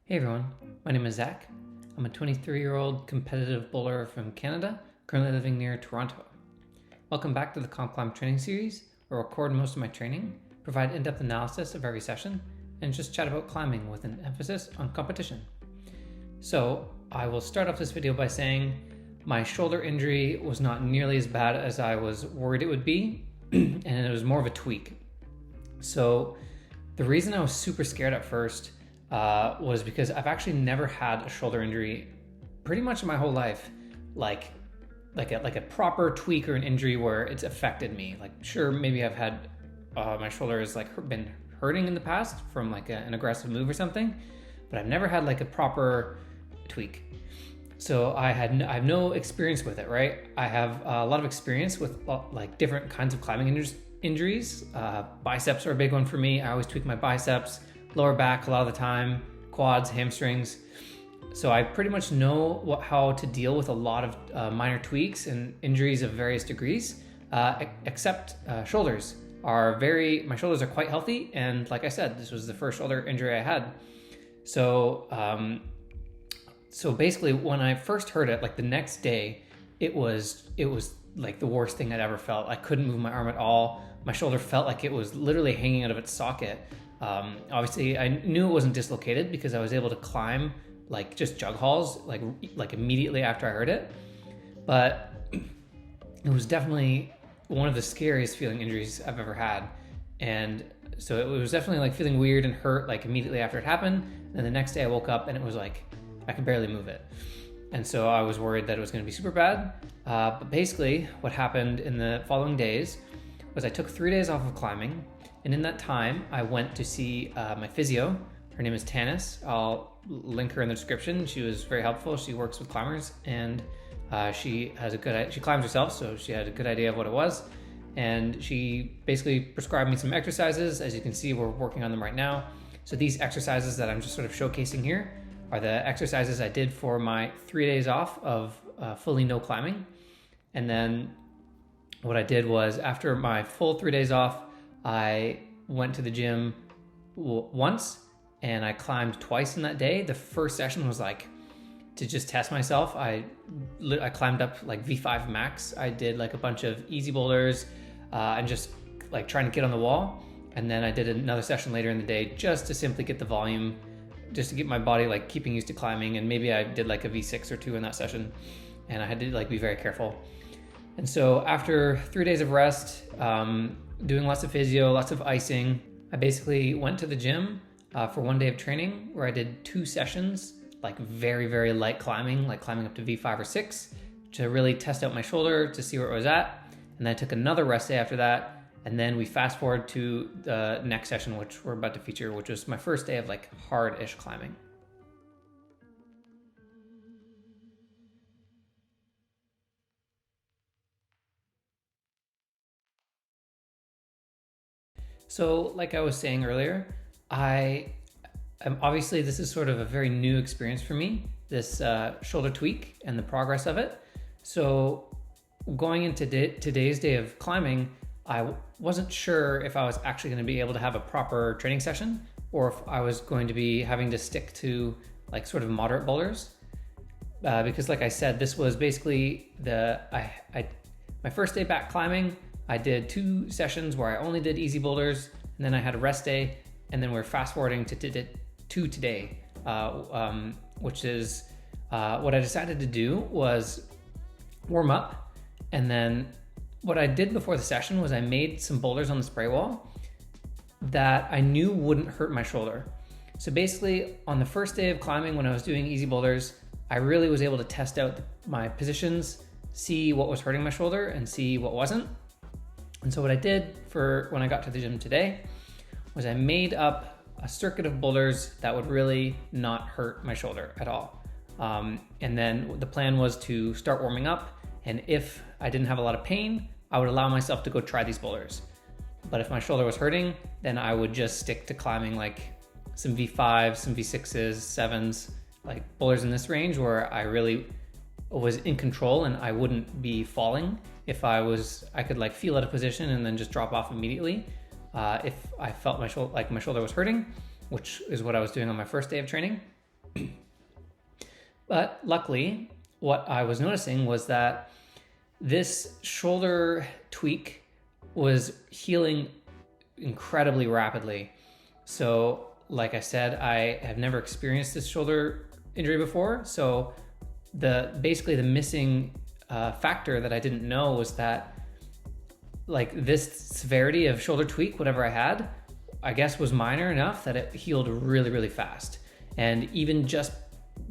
Hey everyone, my name is Zach. I'm a 23-year-old competitive bowler from Canada, currently living near Toronto. Welcome back to the COMPCLIMB training series, where I record most of my training, provide in-depth analysis of every session, and just chat about climbing with an emphasis on competition. So I will start off this video by saying my shoulder injury was not nearly as bad as I was worried it would be, and it was more of a tweak. So the reason I was super scared at first was because I've actually never had a shoulder injury pretty much in my whole life, like a proper tweak or an injury where it's affected me. Like, sure, maybe I've had my shoulder has been hurting in the past from an aggressive move or something, but I've never had like a proper tweak. So I have no experience with it, right? I have a lot of experience with like different kinds of climbing injuries. Biceps are a big one for me. I always tweak my biceps, lower back a lot of the time, quads, hamstrings. So I pretty much know how to deal with a lot of minor tweaks and injuries of various degrees, except shoulders. My shoulders are quite healthy, and like I said, this was the first shoulder injury I had. So basically, when I first heard it, like the next day, it was like the worst thing I'd ever felt. I couldn't move my arm at all. My shoulder felt like it was literally hanging out of its socket. Obviously, I knew it wasn't dislocated because I was able to climb like just jug halls like immediately after I heard it. But it was definitely one of the scariest feeling injuries I've ever had. And so it was definitely like feeling weird and hurt like immediately after it happened. And the next day I woke up and it was like I could barely move it. And so I was worried that it was going to be super bad. But basically what happened in the following days was I took 3 days off of climbing. And in that time, I went to see my physio. Her name is Tanis. I'll link her in the description. She was very helpful. She works with climbers, and she climbs herself, so she had a good idea of what it was. And she basically prescribed me some exercises. As you can see, we're working on them right now. So these exercises that I'm just sort of showcasing here are the exercises I did for my 3 days off of fully no climbing. And then what I did was, after my full 3 days off, I went to the gym once and I climbed twice in that day. The first session was like to just test myself. I climbed up like V5 max. I did like a bunch of easy boulders and just like trying to get on the wall. And then I did another session later in the day just to simply get the volume, just to get my body like keeping used to climbing. And maybe I did like a V6 or 2 in that session, and I had to like be very careful. And so after 3 days of rest, doing lots of physio, lots of icing, I basically went to the gym for 1 day of training where I did 2 sessions, like very, very light climbing, like climbing up to V5 or 6 to really test out my shoulder to see where it was at. And then I took another rest day after that. And then we fast forward to the next session, which we're about to feature, which was my first day of like hard-ish climbing. So like I was saying earlier, obviously this is sort of a very new experience for me, this shoulder tweak and the progress of it. So going into today's day of climbing, I wasn't sure if I was actually going to be able to have a proper training session or if I was going to be having to stick to like sort of moderate boulders. Because like I said, this was basically my first day back climbing. I did 2 sessions where I only did easy boulders, and then I had a rest day, and then we're fast forwarding to today, which is what I decided to do was warm up. And then what I did before the session was I made some boulders on the spray wall that I knew wouldn't hurt my shoulder. So basically on the first day of climbing, when I was doing easy boulders, I really was able to test out my positions, see what was hurting my shoulder and see what wasn't. And so what I did for when I got to the gym today was I made up a circuit of boulders that would really not hurt my shoulder at all. And then the plan was to start warming up, and if I didn't have a lot of pain, I would allow myself to go try these boulders. But if my shoulder was hurting, then I would just stick to climbing like some V5s, some V6s, 7s, like boulders in this range where I really was in control and I wouldn't be falling. If I could like feel out of position and then just drop off immediately. If I felt my shoulder was hurting, which is what I was doing on my first day of training. But luckily, what I was noticing was that this shoulder tweak was healing incredibly rapidly. So, like I said, I have never experienced this shoulder injury before. So, basically the missing factor that I didn't know was that like this severity of shoulder tweak, whatever I had, I guess was minor enough that it healed really, really fast. And even just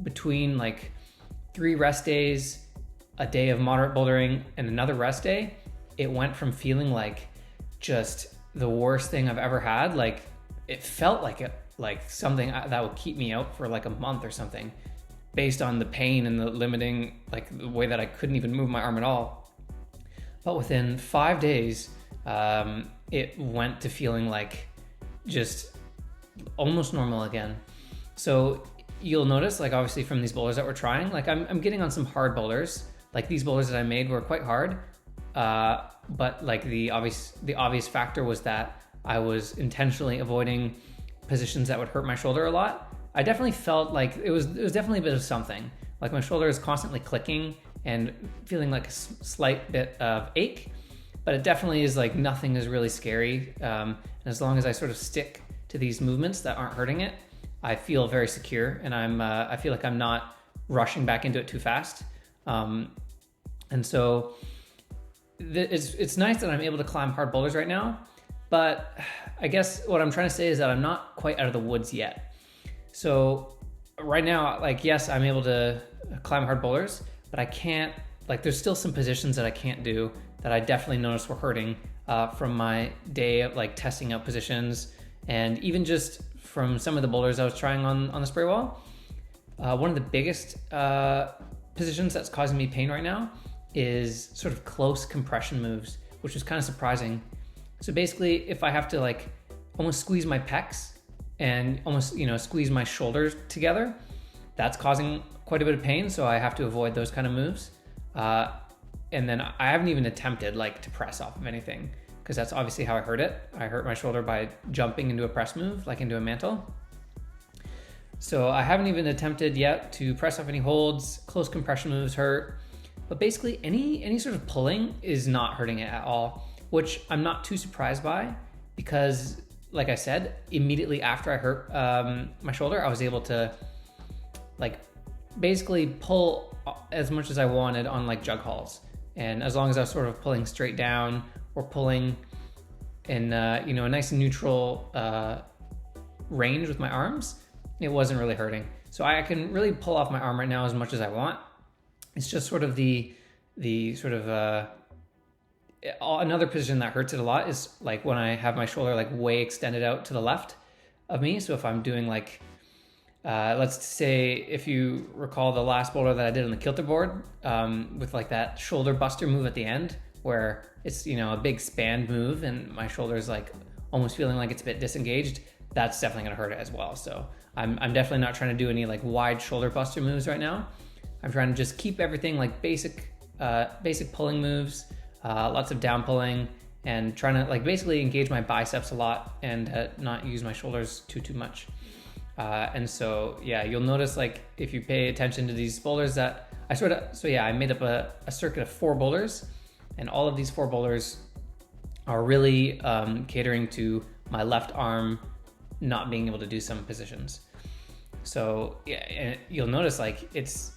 between like 3 rest days, a day of moderate bouldering, and another rest day, it went from feeling like just the worst thing I've ever had. Like it felt like something that would keep me out for like a month or something, based on the pain and the limiting, like the way that I couldn't even move my arm at all. But within 5 days, it went to feeling like just almost normal again. So you'll notice, like obviously from these boulders that we're trying, like I'm getting on some hard boulders. Like these boulders that I made were quite hard, but like the obvious factor was that I was intentionally avoiding positions that would hurt my shoulder a lot. I definitely felt like it was definitely a bit of something. Like my shoulder is constantly clicking and feeling like a slight bit of ache, but it definitely is like nothing is really scary. And as long as I sort of stick to these movements that aren't hurting it, I feel very secure, and I feel like I'm not rushing back into it too fast. And so it's nice that I'm able to climb hard boulders right now, but I guess what I'm trying to say is that I'm not quite out of the woods yet. So right now, like, yes, I'm able to climb hard boulders, but I can't, like, there's still some positions that I can't do that I definitely noticed were hurting from my day of like testing out positions, and even just from some of the boulders I was trying on the spray wall. One of the biggest positions that's causing me pain right now is sort of close compression moves, which is kind of surprising. So basically, if I have to like almost squeeze my pecs and almost, squeeze my shoulders together, that's causing quite a bit of pain. So I have to avoid those kind of moves. And then I haven't even attempted like to press off of anything, because that's obviously how I hurt it. I hurt my shoulder by jumping into a press move, like into a mantle. So I haven't even attempted yet to press off any holds. Close compression moves hurt, but basically any sort of pulling is not hurting it at all, which I'm not too surprised by, because like I said, immediately after I hurt my shoulder, I was able to like basically pull as much as I wanted on like jug hauls. And as long as I was sort of pulling straight down or pulling in a nice neutral range with my arms, it wasn't really hurting. So I can really pull off my arm right now as much as I want. It's just sort of the sort of another position that hurts it a lot is like when I have my shoulder like way extended out to the left of me. So if I'm doing like, let's say if you recall the last boulder that I did on the Kilter board with like that shoulder buster move at the end, where it's, a big span move and my shoulder is like almost feeling like it's a bit disengaged, that's definitely gonna hurt it as well. So I'm definitely not trying to do any like wide shoulder buster moves right now. I'm trying to just keep everything like basic pulling moves, lots of down pulling, and trying to like basically engage my biceps a lot and not use my shoulders too much. And so, yeah, you'll notice like if you pay attention to these boulders that I made up a circuit of 4 boulders, and all of these 4 boulders are really catering to my left arm not being able to do some positions. So yeah, and you'll notice like it's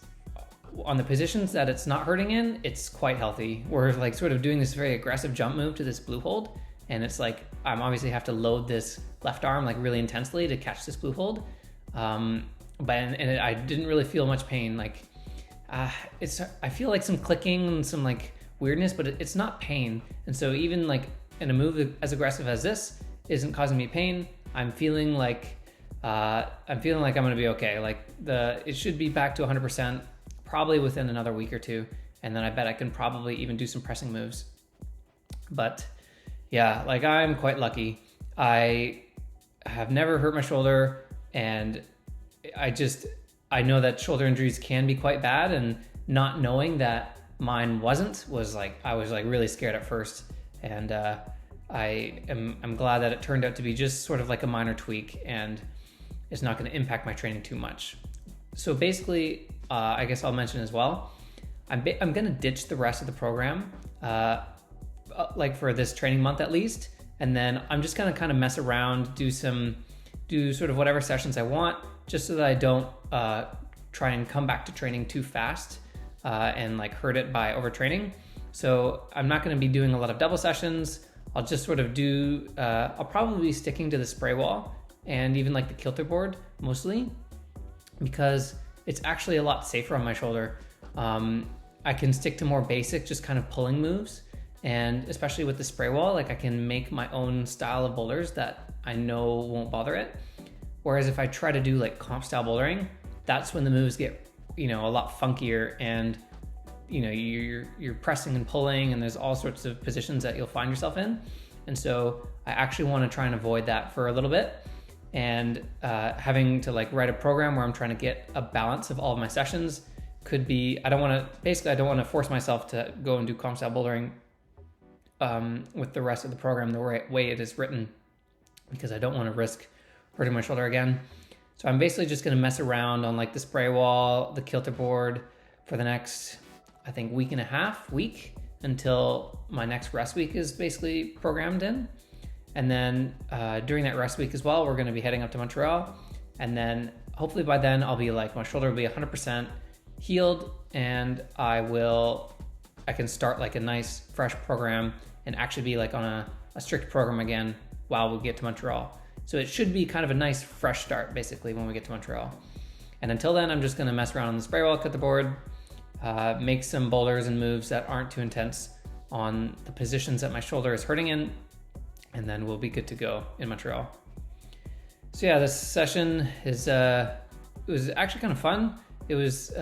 on the positions that it's not hurting in, it's quite healthy. We're like sort of doing this very aggressive jump move to this blue hold, and it's like I'm obviously have to load this left arm like really intensely to catch this blue hold. I didn't really feel much pain. Like I feel like some clicking and some like weirdness, but it's not pain. And so even like in a move as aggressive as this isn't causing me pain, I'm feeling like I'm gonna be okay. Like it should be back to 100% probably within another week or two, and then I bet I can probably even do some pressing moves. But yeah, like I'm quite lucky. I have never hurt my shoulder, and I know that shoulder injuries can be quite bad, and not knowing that mine was like I was like really scared at first, and I'm glad that it turned out to be just sort of like a minor tweak, and it's not going to impact my training too much. So basically, I guess I'll mention as well, I'm gonna ditch the rest of the program, like for this training month at least, and then I'm just gonna kind of mess around, do sort of whatever sessions I want, just so that I don't try and come back to training too fast and like hurt it by overtraining. So I'm not gonna be doing a lot of double sessions. I'll just sort of do, I'll probably be sticking to the spray wall and even like the Kilter board mostly, because it's actually a lot safer on my shoulder. I can stick to more basic, just kind of pulling moves. And especially with the spray wall, like I can make my own style of boulders that I know won't bother it. Whereas if I try to do like comp style bouldering, that's when the moves get, a lot funkier, and you're pressing and pulling, and there's all sorts of positions that you'll find yourself in. And so I actually want to try and avoid that for a little bit, and having to like write a program where I'm trying to get a balance of all of my sessions could be, I don't want to force myself to go and do comp style bouldering with the rest of the program the way it is written, because I don't want to risk hurting my shoulder again. So I'm basically just going to mess around on like the spray wall, the Kilter board for the next, I think, week and a half, until my next rest week is basically programmed in. And then during that rest week as well, we're going to be heading up to Montreal. And then hopefully by then I'll be like, my shoulder will be 100% healed, and I can start like a nice fresh program and actually be like on a strict program again while we get to Montreal. So it should be kind of a nice fresh start basically when we get to Montreal. And until then, I'm just going to mess around on the spray wall, cut the board, make some boulders and moves that aren't too intense on the positions that my shoulder is hurting in, and then we'll be good to go in Montreal. So yeah, this session is it was actually kind of fun. It was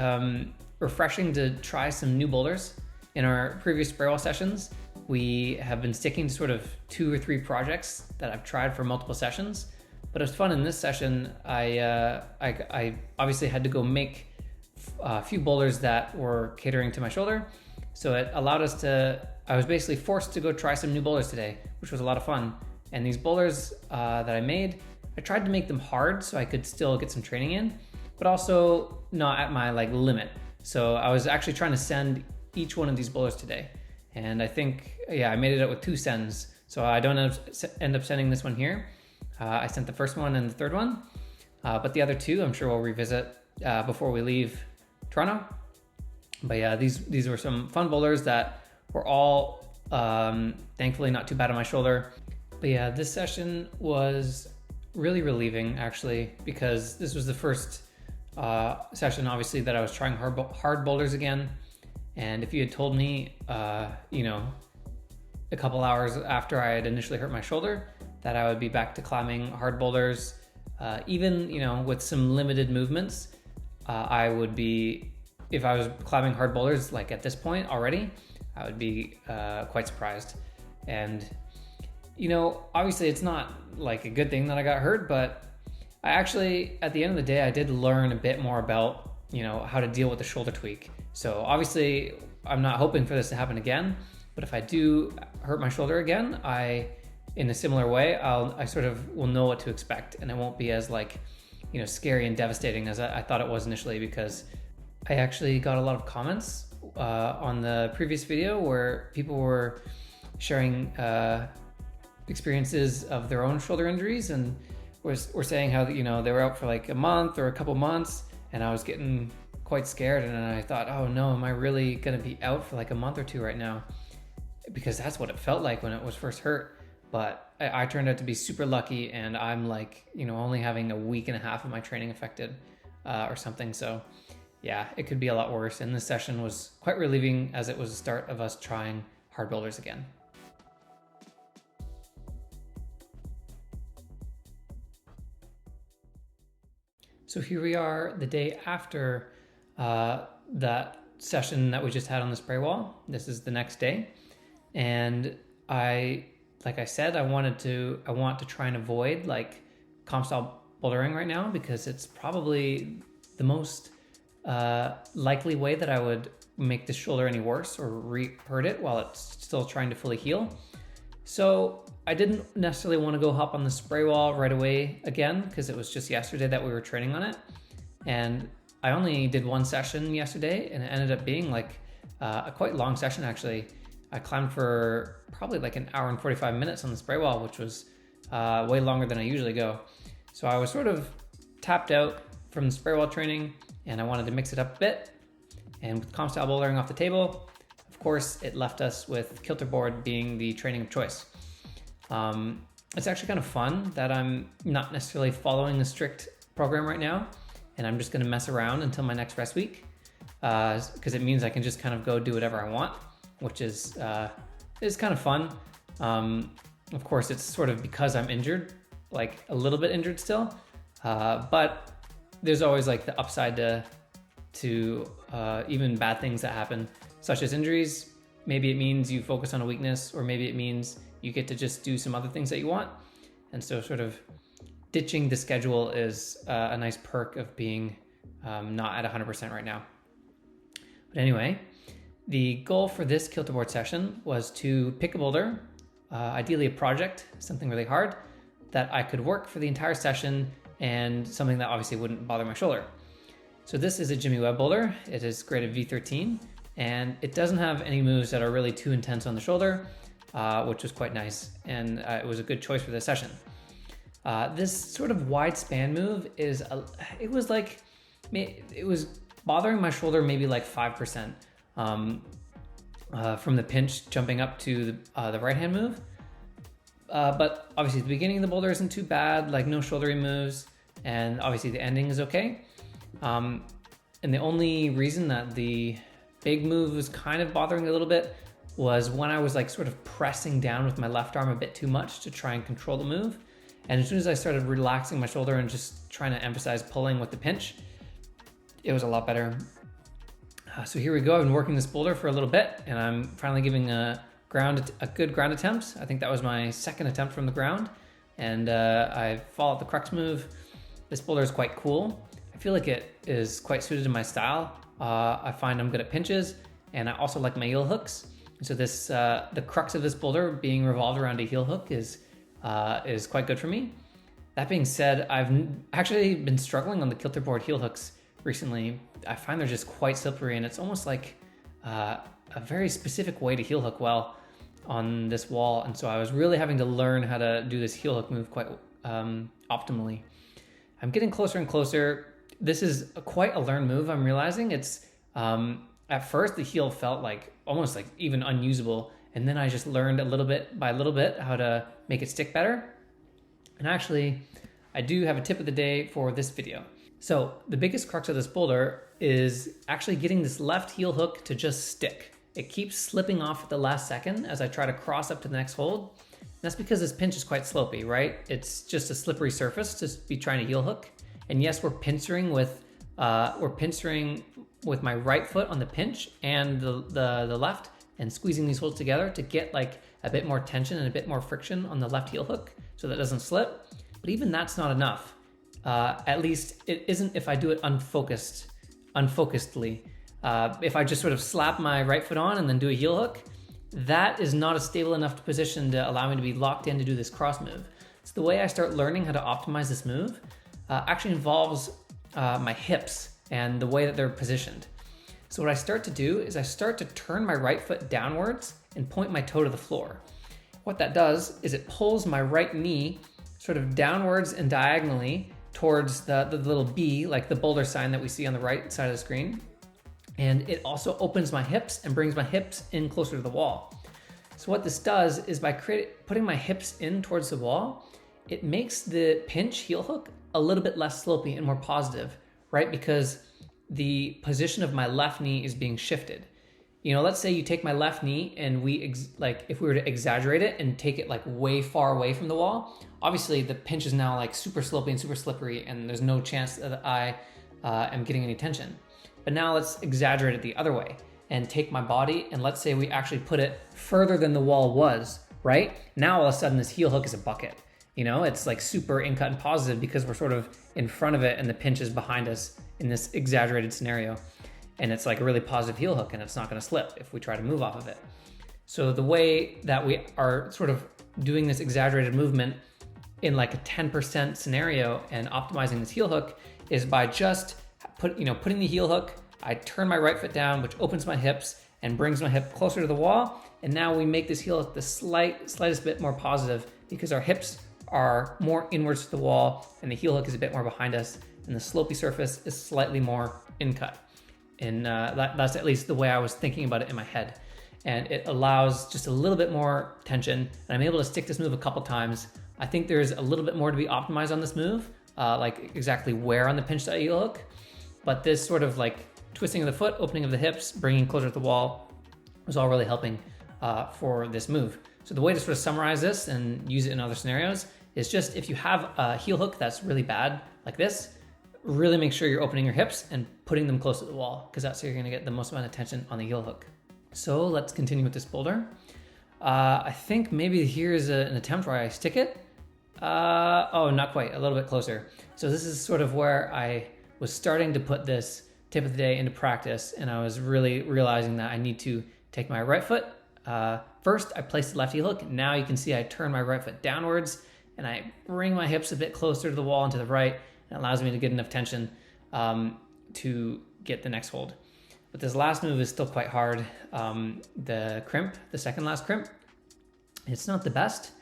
refreshing to try some new boulders. In our previous spray wall sessions, we have been sticking to sort of 2 or 3 projects that I've tried for multiple sessions. But it was fun in this session. I obviously had to go make a few boulders that were catering to my shoulder. So it allowed us I was basically forced to go try some new boulders today, which was a lot of fun. And these boulders that I made, I tried to make them hard so I could still get some training in, but also not at my like limit. So I was actually trying to send each one of these boulders today. And I think, I made it up with 2 sends. So I don't end up sending this one here. I sent the first one and the third one, but the other 2, I'm sure we'll revisit before we leave Toronto. But yeah, these were some fun boulders that were all thankfully not too bad on my shoulder. But yeah, this session was really relieving actually, because this was the first session obviously that I was trying hard boulders again. And if you had told me, a couple hours after I had initially hurt my shoulder, that I would be back to climbing hard boulders, even, with some limited movements, I would be, if I was climbing hard boulders, like at this point already, I would be quite surprised. And, obviously it's not like a good thing that I got hurt, but I actually, at the end of the day, I did learn a bit more about, how to deal with the shoulder tweak. So obviously I'm not hoping for this to happen again, but if I do hurt my shoulder again, in a similar way, I sort of will know what to expect, and it won't be as like, scary and devastating as I thought it was initially, because I actually got a lot of comments on the previous video where people were sharing experiences of their own shoulder injuries, and were saying how, they were out for like a month or a couple months, and I was getting quite scared, and I thought, oh no, am I really gonna be out for like a month or 2 right now? Because that's what it felt like when it was first hurt. But I turned out to be super lucky, and I'm like, only having a week and a half of my training affected or something. So yeah, it could be a lot worse. And this session was quite relieving, as it was the start of us trying hard boulders again. So here we are the day after that session that we just had on the spray wall. This is the next day. And like I said, I want to try and avoid like comp style bouldering right now, because it's probably the most likely way that I would make the shoulder any worse or hurt it while it's still trying to fully heal. So I didn't necessarily want to go hop on the spray wall right away again, because it was just yesterday that we were training on it. And I only did one session yesterday, and it ended up being like a quite long session actually. I climbed for probably like an hour and 45 minutes on the spray wall, which was way longer than I usually go. So I was sort of tapped out from the spray wall training, and I wanted to mix it up a bit. And with comp style bouldering off the table, of course, it left us with Kilter board being the training of choice. It's actually kind of fun that I'm not necessarily following a strict program right now, and I'm just going to mess around until my next rest week, because it means I can just kind of go do whatever I want, which is kind of fun. Of course, it's sort of because I'm injured, like a little bit injured still, but there's always like the upside to even bad things that happen, such as injuries. Maybe it means you focus on a weakness, or maybe it means you get to just do some other things that you want. And so sort of ditching the schedule is a nice perk of being not at 100% right now. But anyway, the goal for this Kilter board session was to pick a boulder, ideally a project, something really hard that I could work for the entire session, and something that obviously wouldn't bother my shoulder. So this is a Jimmy Webb boulder. It is graded V13, and it doesn't have any moves that are really too intense on the shoulder, which was quite nice, and it was a good choice for this session. This sort of wide span move it was bothering my shoulder maybe like 5% from the pinch jumping up to the right hand move. But obviously the beginning of the boulder isn't too bad, like no shouldery moves, and obviously the ending is okay. And the only reason that the big move was kind of bothering a little bit was when I was like sort of pressing down with my left arm a bit too much to try and control the move. And as soon as I started relaxing my shoulder and just trying to emphasize pulling with the pinch, it was a lot better. So here we go. I've been working this boulder for a little bit, and I'm finally giving a good ground attempt. I think that was my second attempt from the ground, and I followed the crux move. This boulder is quite cool. I feel like it is quite suited to my style. I find I'm good at pinches, and I also like my heel hooks. So this the crux of this boulder being revolved around a heel hook is quite good for me. That being said, I've actually been struggling on the Kilter board heel hooks recently. I find they're just quite slippery, and it's almost like a very specific way to heel hook well on this wall. And so I was really having to learn how to do this heel hook move quite optimally. I'm getting closer and closer. This is quite a learned move. I'm realizing it's at first the heel felt like almost like even unusable, and then I just learned little bit how to make it stick better. And actually, I do have a tip of the day for this video. So the biggest crux of this boulder is actually getting this left heel hook to just stick. It keeps slipping off at the last second as I try to cross up to the next hold. And that's because this pinch is quite slopey, right? It's just a slippery surface to be trying to heel hook. And yes, we're pinchering with my right foot on the pinch and the left, and squeezing these holds together to get like a bit more tension and a bit more friction on the left heel hook so that it doesn't slip. But even that's not enough. At least it isn't if I do it unfocusedly. If I just sort of slap my right foot on and then do a heel hook, that is not a stable enough position to allow me to be locked in to do this cross move. So the way I start learning how to optimize this move actually involves my hips and the way that they're positioned. So what I start to do is I start to turn my right foot downwards and point my toe to the floor. What that does is it pulls my right knee sort of downwards and diagonally towards the little B, like the boulder sign that we see on the right side of the screen. And it also opens my hips and brings my hips in closer to the wall. So what this does is by putting my hips in towards the wall, it makes the pinch heel hook a little bit less slopey and more positive, right? Because the position of my left knee is being shifted. You know, let's say you take my left knee and if we were to exaggerate it and take it like way far away from the wall, obviously the pinch is now like super slopey and super slippery, and there's no chance that I am getting any tension. But now let's exaggerate it the other way and take my body, and let's say we actually put it further than the wall was, right? Now all of a sudden this heel hook is a bucket. You know, it's like super in-cut and positive because we're sort of in front of it and the pinch is behind us in this exaggerated scenario. And it's like a really positive heel hook, and it's not going to slip if we try to move off of it. So the way that we are sort of doing this exaggerated movement in like a 10% scenario and optimizing this heel hook is by just putting the heel hook, I turn my right foot down, which opens my hips and brings my hip closer to the wall. And now we make this heel hook the slightest bit more positive because our hips are more inwards to the wall and the heel hook is a bit more behind us and the slopey surface is slightly more in cut. And that's at least the way I was thinking about it in my head. And it allows just a little bit more tension, and I'm able to stick this move a couple times. I think there's a little bit more to be optimized on this move, like exactly where on the pinch side heel hook, but this sort of like twisting of the foot, opening of the hips, bringing closer to the wall was all really helping for this move. So the way to sort of summarize this and use it in other scenarios is just if you have a heel hook that's really bad, like this, really make sure you're opening your hips and putting them close to the wall, because that's how you're gonna get the most amount of tension on the heel hook. So let's continue with this boulder. I think maybe here's an attempt where I stick it. Oh, not quite, a little bit closer. So this is sort of where I was starting to put this tip of the day into practice, and I was really realizing that I need to take my right foot. First, I placed the left heel hook. Now you can see I turn my right foot downwards, and I bring my hips a bit closer to the wall and to the right, and it allows me to get enough tension to get the next hold. But this last move is still quite hard. The crimp, the second last crimp, it's not the best,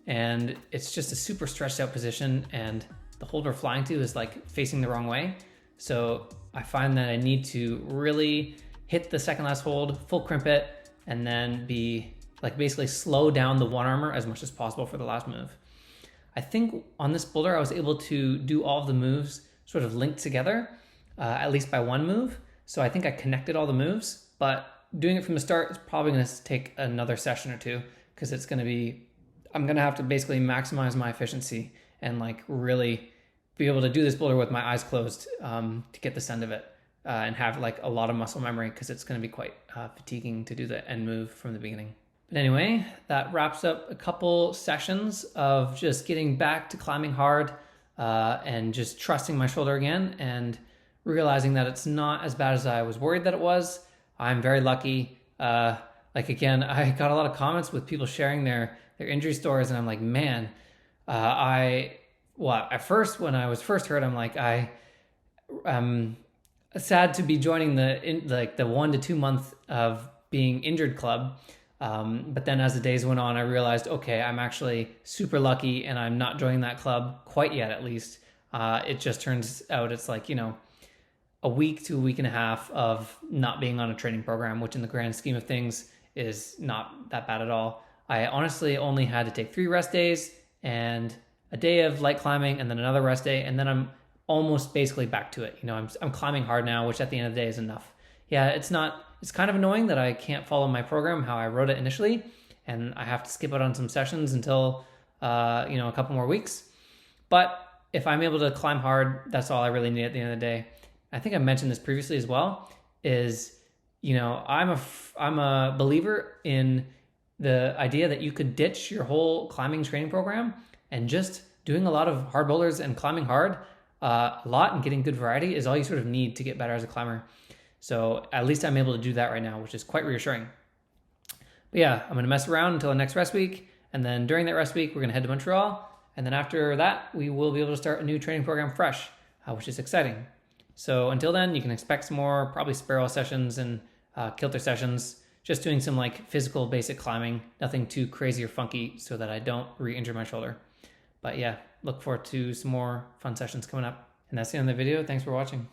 and it's just a super stretched out position, and the hold we're flying to is like facing the wrong way. So I find that I need to really hit the second last hold, full crimp it, and then be like basically slow down the one armor as much as possible for the last move. I think on this boulder, I was able to do all of the moves sort of linked together, at least by one move. So I think I connected all the moves, but doing it from the start is probably going to take another session or two, because it's going to be, I'm going to have to basically maximize my efficiency and like really be able to do this boulder with my eyes closed to get the send of it and have like a lot of muscle memory, because it's going to be quite fatiguing to do the end move from the beginning. But anyway, that wraps up a couple sessions of just getting back to climbing hard and just trusting my shoulder again and realizing that it's not as bad as I was worried that it was. I'm very lucky. Like again, I got a lot of comments with people sharing their injury stories, and I'm like, man, at first, when I was first hurt, I'm like, I'm sad to be joining the 1 to 2 month of being injured club. But then as the days went on, I realized, okay, I'm actually super lucky and I'm not joining that club quite yet, at least. It just turns out it's like, a week to a week and a half of not being on a training program, which in the grand scheme of things is not that bad at all. I honestly only had to take 3 rest days and a day of light climbing and then another rest day. And then I'm almost basically back to it. I'm climbing hard now, which at the end of the day is enough. Yeah, it's kind of annoying that I can't follow my program how I wrote it initially, and I have to skip out on some sessions until a couple more weeks. But if I'm able to climb hard, that's all I really need at the end of the day. I think I mentioned this previously as well, is I'm a believer in the idea that you could ditch your whole climbing training program and just doing a lot of hard boulders and climbing hard a lot and getting good variety is all you sort of need to get better as a climber. So at least I'm able to do that right now, which is quite reassuring. But yeah, I'm going to mess around until the next rest week. And then during that rest week, we're going to head to Montreal. And then after that, we will be able to start a new training program fresh, which is exciting. So until then, you can expect some more probably Sparrow sessions and Kilter sessions, just doing some like physical basic climbing, nothing too crazy or funky so that I don't re-injure my shoulder. But yeah, look forward to some more fun sessions coming up. And that's the end of the video. Thanks for watching.